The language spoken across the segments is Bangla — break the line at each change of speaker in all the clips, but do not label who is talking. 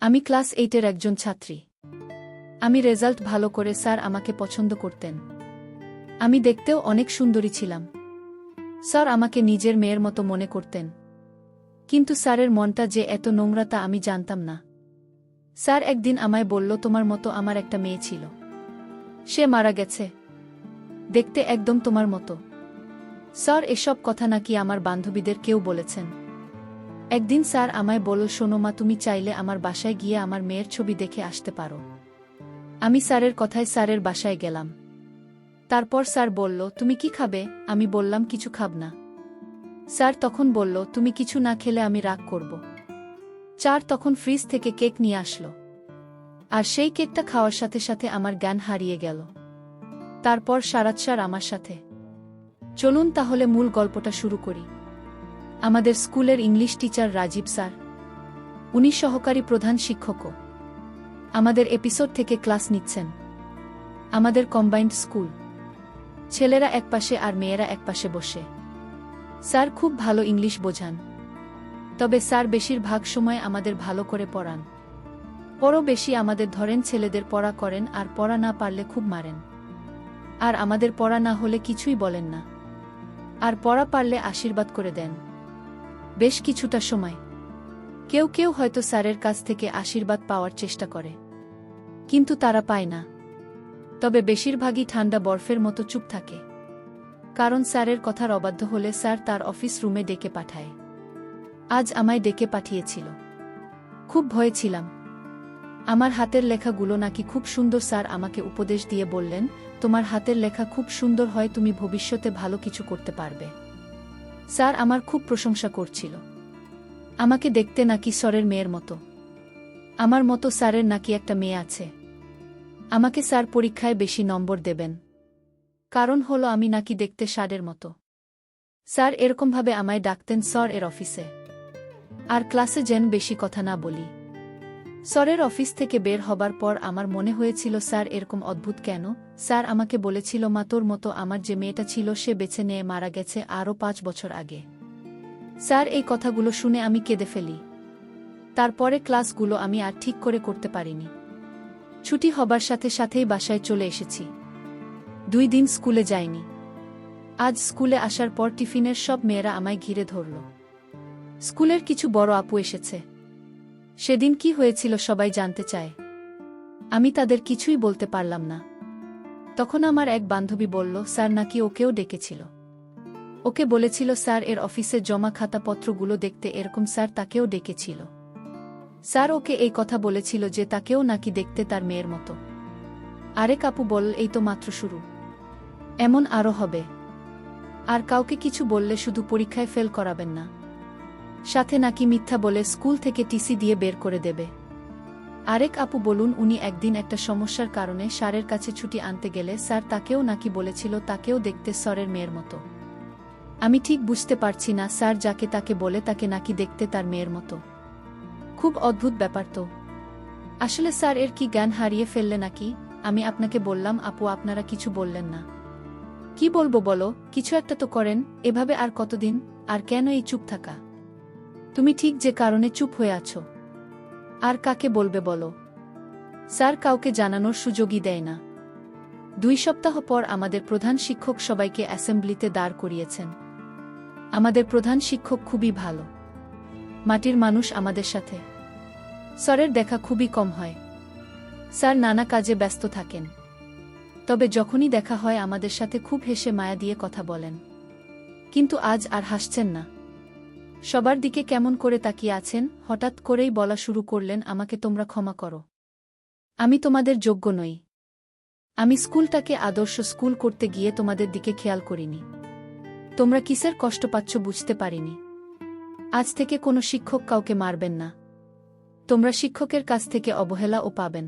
আমি ক্লাস 8-এর একজন ছাত্রী। আমি রেজাল্ট ভালো করে স্যার আমাকে পছন্দ করতেন। আমি দেখতেও অনেক সুন্দরী ছিলাম। স্যার আমাকে নিজের মেয়ের মতো মনে করতেন। কিন্তু স্যারের মনটা যে এত নোংরা তা আমি জানতাম না। স্যার একদিন আমায় বলল, তোমার মতো আমার একটা মেয়ে ছিল। সে মারা গেছে। দেখতে একদম তোমার মতো। স্যার এসব কথা নাকি আমার বান্ধবীদের কেউ বলেছেন। একদিন স্যার আমায় বলল, শোনো মা, তুমি চাইলে আমার বাসায় গিয়ে আমার মেয়ের ছবি দেখে আসতে পারো। আমি স্যারের কথায় স্যারের বাসায় গেলাম। তারপর স্যার বলল, তুমি কি খাবে? আমি বললাম, কিছু খাব না। স্যার তখন বলল, তুমি কিছু না খেলে আমি রাগ করব। স্যার তখন ফ্রিজ থেকে কেক নিয়ে আসলো। আর সেই কেকটা খাওয়ার সাথে সাথে আমার জ্ঞান হারিয়ে গেল। তারপর সারাত স্যার আমার সাথে। চলুন তাহলে মূল গল্পটা শুরু করি। আমাদের স্কুলের ইংলিশ টিচার রাজীব স্যার, উনি সহকারী প্রধান শিক্ষকও। আমাদের এপিসোড থেকে ক্লাস নিচ্ছেন। আমাদের কম্বাইন্ড স্কুল। ছেলেরা একপাশে আর মেয়েরা একপাশে বসে। স্যার খুব ভালো ইংলিশ বোঝান। তবে স্যার বেশিরভাগ সময় আমাদের ভালো করে পড়ান। পরও বেশি আমাদের ধরেন, ছেলেদের পড়া করেন আর পড়া না পারলে খুব মারেন। আর আমাদের পড়া না হলে কিছুই বলেন না। আর পড়া পারলে আশীর্বাদ করে দেন। বেশ কিছুটা সময় কেউ কেউ হয়তো স্যারের কাছ থেকে আশীর্বাদ পাওয়ার চেষ্টা করে, কিন্তু তারা পায় না। তবে বেশিরভাগই ঠান্ডা বরফের মতো চুপ থাকে। কারণ স্যারের কথার অবাধ্য হলে স্যার তার অফিস রুমে ডেকে পাঠায়। আজ আমায় ডেকে পাঠিয়েছিল। খুব ভয়ে ছিলাম। আমার হাতের লেখাগুলো নাকি খুব সুন্দর। স্যার আমাকে উপদেশ দিয়ে বললেন, তোমার হাতের লেখা খুব সুন্দর হয়, তুমি ভবিষ্যতে ভালো কিছু করতে পারবে। স্যার আমার খুব প্রশংসা করছিল। আমাকে দেখতে নাকি স্যারের মেয়ের মতো। আমার মতো স্যারের নাকি একটা মেয়ে আছে। আমাকে স্যার পরীক্ষায় বেশি নম্বর দেবেন। কারণ হলো আমি নাকি দেখতে স্যারের মতো। স্যার এরকমভাবে আমায় ডাকতেন স্যার এর অফিসে। আর ক্লাসে যেন বেশি কথা না বলি। স্যারের অফিস থেকে বের হবার পর আমার মনে হয়েছিল, স্যার এরকম অদ্ভুত কেন? স্যার আমাকে বলেছিল, মা, তোর মতো আমার যে মেয়েটা ছিল সে বেছে নিয়ে মারা গেছে আরও 5 বছর আগে। স্যার এই কথাগুলো শুনে আমি কেঁদে ফেলি। তারপরে ক্লাসগুলো আমি আর ঠিক করে করতে পারিনি। ছুটি হবার সাথে সাথেই বাসায় চলে এসেছি। 2 দিন স্কুলে যাইনি। আজ স্কুলে আসার পর টিফিনের সব মেয়েরা আমায় ঘিরে ধরল। স্কুলের কিছু বড় আপু এসেছে। সেদিন কি হয়েছিল সবাই জানতে চায়। আমি তাদের কিছুই বলতে পারলাম না। তখন আমার এক বান্ধবী বলল, স্যার নাকি ওকেও ডেকেছিল। ওকে বলেছিল স্যার এর অফিসে জমা খাতাপত্রগুলো দেখতে, এরকম স্যার তাকেও ডেকেছিল। স্যার ওকে এই কথা বলেছিল যে তাকেও নাকি দেখতে তার মেয়ের মতো। আরেক আপু বলল, এই তো মাত্র শুরু, এমন আরও হবে। আর কাউকে কিছু বললে শুধু পরীক্ষায় ফেল করাবেন না, সাথে নাকি মিথ্যা বলে স্কুল থেকে টিসি দিয়ে বের করে দেবে। আরেক আপু বলুন, উনি একদিন একটা সমস্যার কারণে স্যারের কাছে ছুটি আনতে গেলে স্যার তাকেও নাকি বলেছিল তাকেও দেখতে স্যারের মেয়ের মতো। আমি ঠিক বুঝতে পারছি না, স্যার যাকে তাকে বলে তাকে নাকি দেখতে তার মেয়ের মতো। খুব অদ্ভুত ব্যাপার তো। আসলে স্যার এর কি জ্ঞান হারিয়ে ফেললে নাকি? আমি আপনাকে বললাম, আপু আপনারা কিছু বললেন না। কি বলবো বলো, কিছু একটা তো করেন। এভাবে আর কতদিন? আর কেন এই চুপ থাকা? তুমি ঠিক যে কারণে চুপ হয়ে আছো। আর কাকে বলবে বলো? স্যার কাউকে জানানোর সুযোগই দেয় না। 2 সপ্তাহ পর আমাদের প্রধান শিক্ষক সবাইকে অ্যাসেম্বলিতে দাঁড় করিয়েছেন। আমাদের প্রধান শিক্ষক খুবই ভালো। মাটির মানুষ আমাদের সাথে। স্যারের দেখা খুবই কম হয়। স্যার নানা কাজে ব্যস্ত থাকেন। তবে যখনই দেখা হয় আমাদের সাথে খুব হেসে মায়া দিয়ে কথা বলেন। কিন্তু আজ আর হাসছেন না। সবার দিকে কেমন করে তাকিয়ে আছেন। হঠাৎ করেই বলা শুরু করলেন, আমাকে তোমরা ক্ষমা করো। আমি তোমাদের যোগ্য নই। আমি স্কুলটাকে আদর্শ স্কুল করতে গিয়ে তোমাদের দিকে খেয়াল করিনি। তোমরা কিসের কষ্ট পাচ্ছ বুঝতে পারিনি। আজ থেকে কোনো শিক্ষক কাউকে মারবেন না। তোমরা শিক্ষকের কাছ থেকে অবহেলাও পাবেন।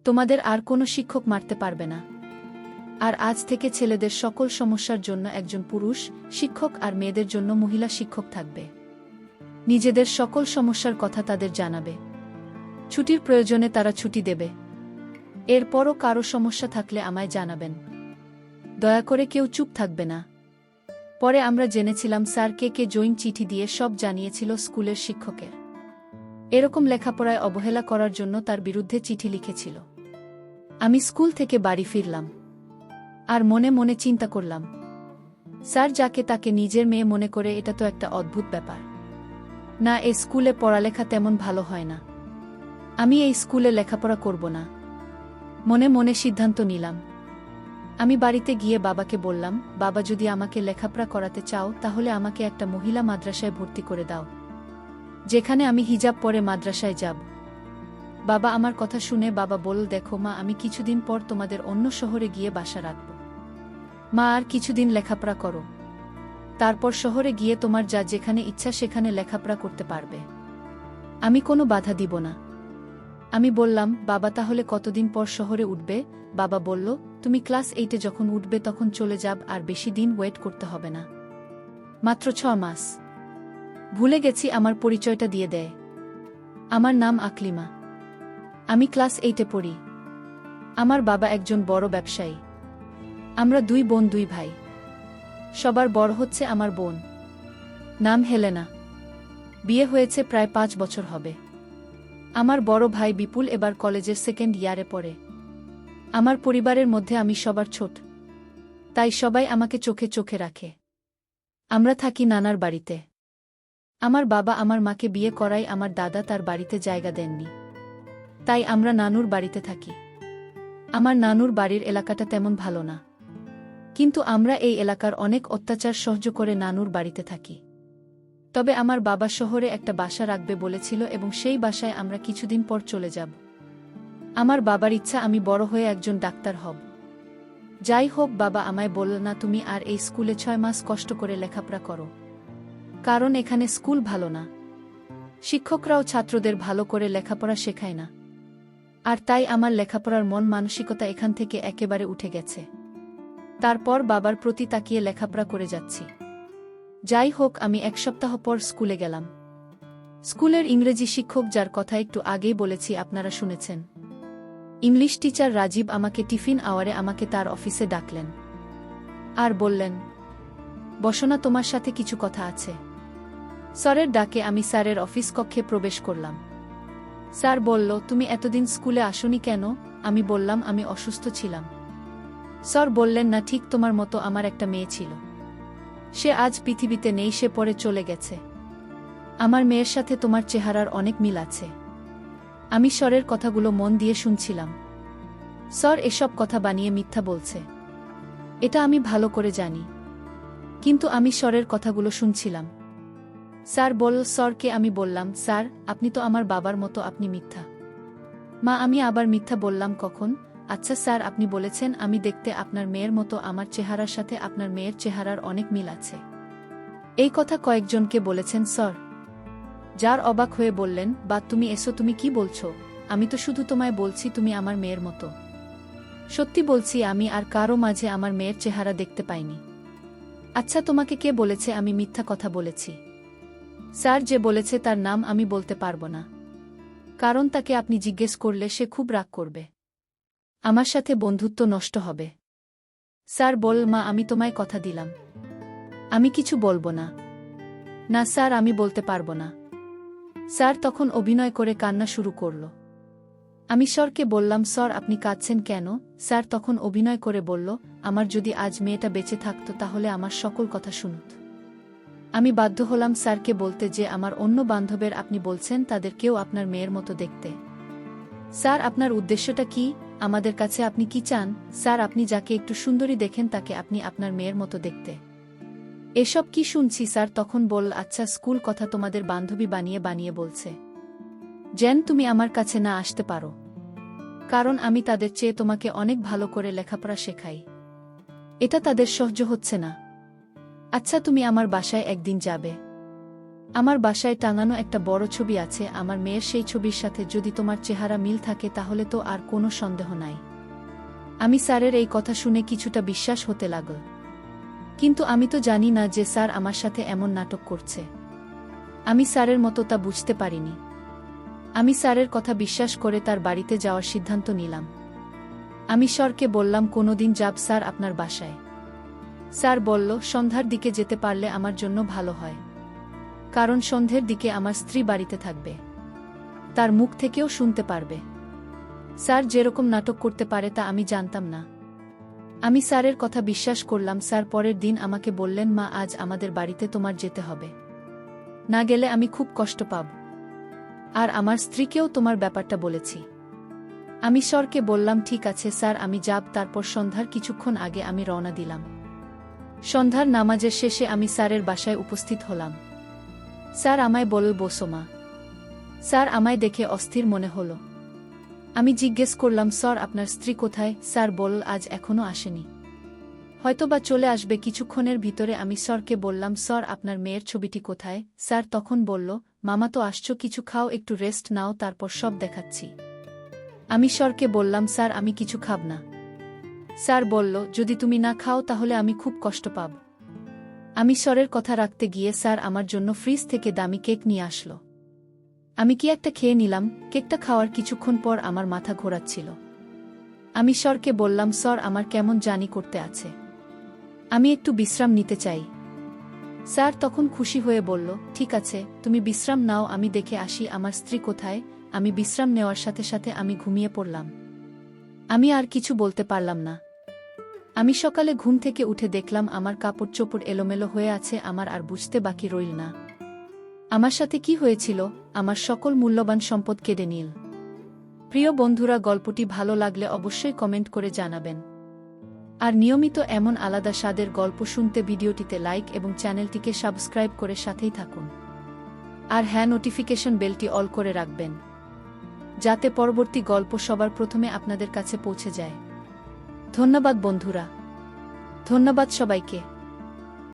তোমাদের আর কোনো শিক্ষক মারতে পারবে না। আর আজ থেকে ছেলেদের সকল সমস্যার জন্য একজন পুরুষ শিক্ষক আর মেয়েদের জন্য মহিলা শিক্ষক থাকবে। নিজেদের সকল সমস্যার কথা তাদের জানাবে। ছুটির প্রয়োজনে তারা ছুটি দেবে। এরপরও কারো সমস্যা থাকলে আমায় জানাবেন। দয়া করে কেউ চুপ থাকবে না। পরে আমরা জেনেছিলাম স্যার কে জয়িং চিঠি দিয়ে সব জানিয়েছিল স্কুলের শিক্ষকের। এরকম লেখাপড়ায় অবহেলা করার জন্য তার বিরুদ্ধে চিঠি লিখেছিল। আমি স্কুল থেকে বাড়ি ফিরলাম আর মনে মনে চিন্তা করলাম, স্যার যাকে তাকে নিজের মেয়ে মনে করে, এটা তো একটা অদ্ভুত ব্যাপার। না, এই স্কুলে পড়ালেখা তেমন ভালো হয় না, আমি এই স্কুলে লেখাপড়া করব না। মনে মনে সিদ্ধান্ত নিলাম। আমি বাড়িতে গিয়ে বাবাকে বললাম, বাবা, যদি আমাকে লেখাপড়া করাতে চাও তাহলে আমাকে একটা মহিলা মাদ্রাসায় ভর্তি করে দাও, যেখানে আমি হিজাব পরে মাদ্রাসায় যাব। বাবা আমার কথা শুনে বাবা বলল, দেখো মা, আমি কিছুদিন পর তোমাদের অন্য শহরে গিয়ে বাসা রাখব। মা, আর কিছুদিন লেখাপড়া করো, তারপর শহরে গিয়ে তোমার যা যেখানে ইচ্ছা সেখানে লেখাপড়া করতে পারবে, আমি কোনো বাধা দিব না। আমি বললাম, বাবা, তাহলে কতদিন পর শহরে উঠবে? বাবা বলল, তুমি ক্লাস 8-এ যখন উঠবে তখন চলে যাব, আর বেশি দিন ওয়েট করতে হবে না, মাত্র 6 মাস। ভুলে গেছি আমার পরিচয়টা দিয়ে দেয়। আমার নাম আকলিমা, আমি ক্লাস 8-এ পড়ি। আমার বাবা একজন বড় ব্যবসায়ী। আমরা 2 বোন 2 ভাই। সবার বড় হচ্ছে আমার বোন, নাম হেলেনা, বিয়ে হয়েছে প্রায় 5 বছর হবে। আমার বড় ভাই বিপুল এবার কলেজের 2nd ইয়ারে পড়ে। আমার পরিবারের মধ্যে আমি সবার ছোট, তাই সবাই আমাকে চোখে চোখে রাখে। আমরা থাকি নানার বাড়িতে। আমার বাবা আমার মাকে বিয়ে করায় আমার দাদা তার বাড়িতে জায়গা দেননি, তাই আমরা নানুর বাড়িতে থাকি। আমার নানুর বাড়ির এলাকাটা তেমন ভালো না, কিন্তু আমরা এই এলাকার অনেক অত্যাচার সহ্য করে নানুর বাড়িতে থাকি। তবে আমার বাবা শহরে একটা বাসা রাখবে বলেছিল এবং সেই বাসায় আমরা কিছুদিন পর চলে যাব। আমার বাবার ইচ্ছা আমি বড় হয়ে একজন ডাক্তার হব। যাই হোক, বাবা আমায় বলল, না, তুমি আর এই স্কুলে 6 মাস কষ্ট করে লেখাপড়া করো, কারণ এখানে স্কুল ভালো না, শিক্ষকরাও ছাত্রদের ভালো করে লেখাপড়া শেখায় না, আর তাই আমার লেখাপড়ার মন মানসিকতা এখান থেকে একেবারে উঠে গেছে। তারপর বাবার প্রতি তাকিয়ে লেখাপড়া করে যাচ্ছি। যাই হোক, আমি 1 সপ্তাহ পর স্কুলে গেলাম। স্কুলের ইংরেজি শিক্ষক, যার কথা একটু আগেই বলেছি, আপনারা শুনেছেন, ইংলিশ টিচার রাজীব, আমাকে টিফিন আওয়ারে আমাকে তার অফিসে ডাকলেন আর বললেন, বসনা, তোমার সাথে কিছু কথা আছে। স্যারের ডাকে আমি স্যারের অফিস কক্ষে প্রবেশ করলাম। স্যার বলল, তুমি এতদিন স্কুলে আসোনি কেন? আমি বললাম, আমি অসুস্থ ছিলাম। স্যার বললেন, না, ঠিক তোমার মতো আমার একটা মেয়ে ছিল, সে আজ পৃথিবীতে নেই, সে পরে চলে গেছে। আমার মেয়ের সাথে তোমার চেহারার অনেক মিল আছে। আমি স্যারের কথাগুলো মন দিয়ে শুনছিলাম। স্যার এসব কথা বানিয়ে মিথ্যা বলছে, এটা আমি ভালো করে জানি, কিন্তু আমি স্যারের কথাগুলো শুনছিলাম। স্যার বলল, স্যারকে আমি বললাম, স্যার, আপনি তো আমার বাবার মতো, আপনি মিথ্যা। মা, আমি আবার মিথ্যা বললাম কখন? আচ্ছা স্যার, আপনি বলেছেন আমি দেখতে আপনার মেয়ের মতো, আমার চেহারার সাথে আপনার মেয়ের চেহারার অনেক মিল আছে। এই কথা কয়েকজনকে বলেছেন স্যার? যার অবাক হয়ে বললেন, বা তুমি এসো, তুমি কি বলছো? আমি তো শুধু তোমায় বলছি তুমি আমার মেয়ের মতো। সত্যি বলছি, আমি আর কারো মাঝে আমার মেয়ের চেহারা দেখতে পাইনি। আচ্ছা, তোমাকে কে বলেছে আমি মিথ্যা কথা বলেছি? স্যার যে বলেছে তার নাম আমি বলতে পারবো না, কারণ তাকে আপনি জিজ্ঞেস করলে সে খুব রাগ করবে, আমার সাথে বন্ধুত্ব নষ্ট হবে। স্যার বল, মা, আমি তোমায় কথা দিলাম, আমি কিছু বলবো না। না স্যার, আমি বলতে পারবো না। স্যার তখন অভিনয় করে কান্না শুরু করল। আমি স্যারকে বললাম, স্যার আপনি কাঁদছেন কেন? স্যার তখন অভিনয় করে বলল, আমার যদি আজ মেয়েটা বেঁচে থাকতো তাহলে আমার সকল কথা শুনত। আমি বাধ্য হলাম স্যারকে বলতে যে আমার অন্য বান্ধবের আপনি বলছেন তাদের কেউ আপনার মেয়ের মতো দেখতে। স্যার আপনার উদ্দেশ্যটা কি? আমাদের কাছে আপনি কি চান? স্যার আপনি যাকে একটু সুন্দরী দেখেন তাকে আপনি আপনার মেয়ের মতো দেখতে। এসব কি শুনছি? স্যার তখন বলল, আচ্ছা, স্কুল কথা তোমাদের বান্ধবী বানিয়ে বানিয়ে বলছে যেন তুমি আমার কাছে না আসতে পারো, কারণ আমি তাদের চেয়ে তোমাকে অনেক ভালো করে লেখাপড়া শেখাই। এটা তাদের সহ্য হচ্ছে না। আচ্ছা, তুমি আমার বাসায় একদিন যাবে। আমার বাসায় টাঙানো একটা বড় ছবি আছে আমার মেয়ের, সেই ছবির সাথে যদি তোমার চেহারা মিল থাকে তাহলে তো আর কোনো সন্দেহ নাই। আমি স্যারের এই কথা শুনে কিছুটা বিশ্বাস হতে লাগল, কিন্তু আমি তো জানি না যে স্যার আমার সাথে এমন নাটক করছে। আমি স্যারের মতো তা বুঝতে পারিনি। আমি স্যারের কথা বিশ্বাস করে তার বাড়িতে যাওয়ার সিদ্ধান্ত নিলাম। আমি স্যারকে বললাম, কোনোদিন যাব স্যার আপনার বাসায়? স্যার বলল, সন্ধ্যার দিকে যেতে পারলে আমার জন্য ভালো হয়, কারণ সন্ধ্যের দিকে আমার স্ত্রী বাড়িতে থাকবে। তার মুখ থেকেও শুনতে পারবে। স্যার যেরকম নাটক করতে পারে তা আমি জানতাম না। আমি স্যারের কথা বিশ্বাস করলাম। স্যার পরের দিন আমাকে বললেন, মা, আজ আমাদের বাড়িতে তোমার যেতে হবে। না গেলে আমি খুব কষ্ট পাব। আর আমার স্ত্রীকেও তোমার ব্যাপারটা বলেছি। আমি স্যারকে বললাম, ঠিক আছে স্যার, আমি যাব। তারপর সন্ধ্যার কিছুক্ষণ আগে আমি রওনা দিলাম। সন্ধ্যার নামাজের শেষে আমি স্যারের বাসায় উপস্থিত হলাম। স্যার আমায় বলল, বসো মা। স্যার আমায় দেখে অস্থির মনে হলো। আমি জিজ্ঞেস করলাম, স্যার আপনার স্ত্রী কোথায়? স্যার বলল, আজ এখনো আসেনি, হয়তোবা চলে আসবে কিছুক্ষণের ভিতরে। আমি স্যারকে বললাম, স্যার আপনার মেয়ের ছবিটি কোথায়? স্যার তখন বলল, মামা তো আসছো, কিছু খাও, একটু রেস্ট নাও, তারপর সব দেখাচ্ছি। আমি স্যারকে বললাম, স্যার আমি কিছু খাব না। স্যার বলল, যদি তুমি না খাও তাহলে আমি খুব কষ্ট পাব। আমি স্যারের কথা রাখতে গিয়ে স্যার আমার জন্য ফ্রিজ থেকে দামি কেক নিয়ে আসলো। আমি কি একটা খেয়ে নিলাম। কেকটা খাওয়ার কিছুক্ষণ পর আমার মাথা ঘোরাচ্ছিল। আমি স্যারকে বললাম, স্যার আমার কেমন জানি করতে আছে, আমি একটু বিশ্রাম নিতে চাই। স্যার তখন খুশি হয়ে বলল, ঠিক আছে, তুমি বিশ্রাম নাও, আমি দেখে আসি আমার স্ত্রী কোথায়। আমি বিশ্রাম নেওয়ার সাথে সাথে আমি ঘুমিয়ে পড়লাম। আমি আর কিছু বলতে পারলাম না। আমি সকালে ঘুম থেকে উঠে দেখলাম আমার কাপড় চোপড় এলোমেলো হয়ে আছে। আমার আর বুঝতে বাকি রইল না আমার সাথে কি হয়েছিল। আমার সকল মূল্যবান সম্পদ কেড়ে নিল। প্রিয় বন্ধুরা, গল্পটি ভালো লাগলে অবশ্যই কমেন্ট করে জানাবেন। আর নিয়মিত এমন আলাদা স্বাদের গল্প শুনতে ভিডিওটিতে লাইক এবং চ্যানেলটিকে সাবস্ক্রাইব করে সাথেই থাকুন। আর হ্যাঁ, নোটিফিকেশন বেলটি অল করে রাখবেন, যাতে পরবর্তী গল্প সবার প্রথমে আপনাদের কাছে পৌঁছে যায়। ধন্যবাদ বন্ধুরা, ধন্যবাদ সবাইকে।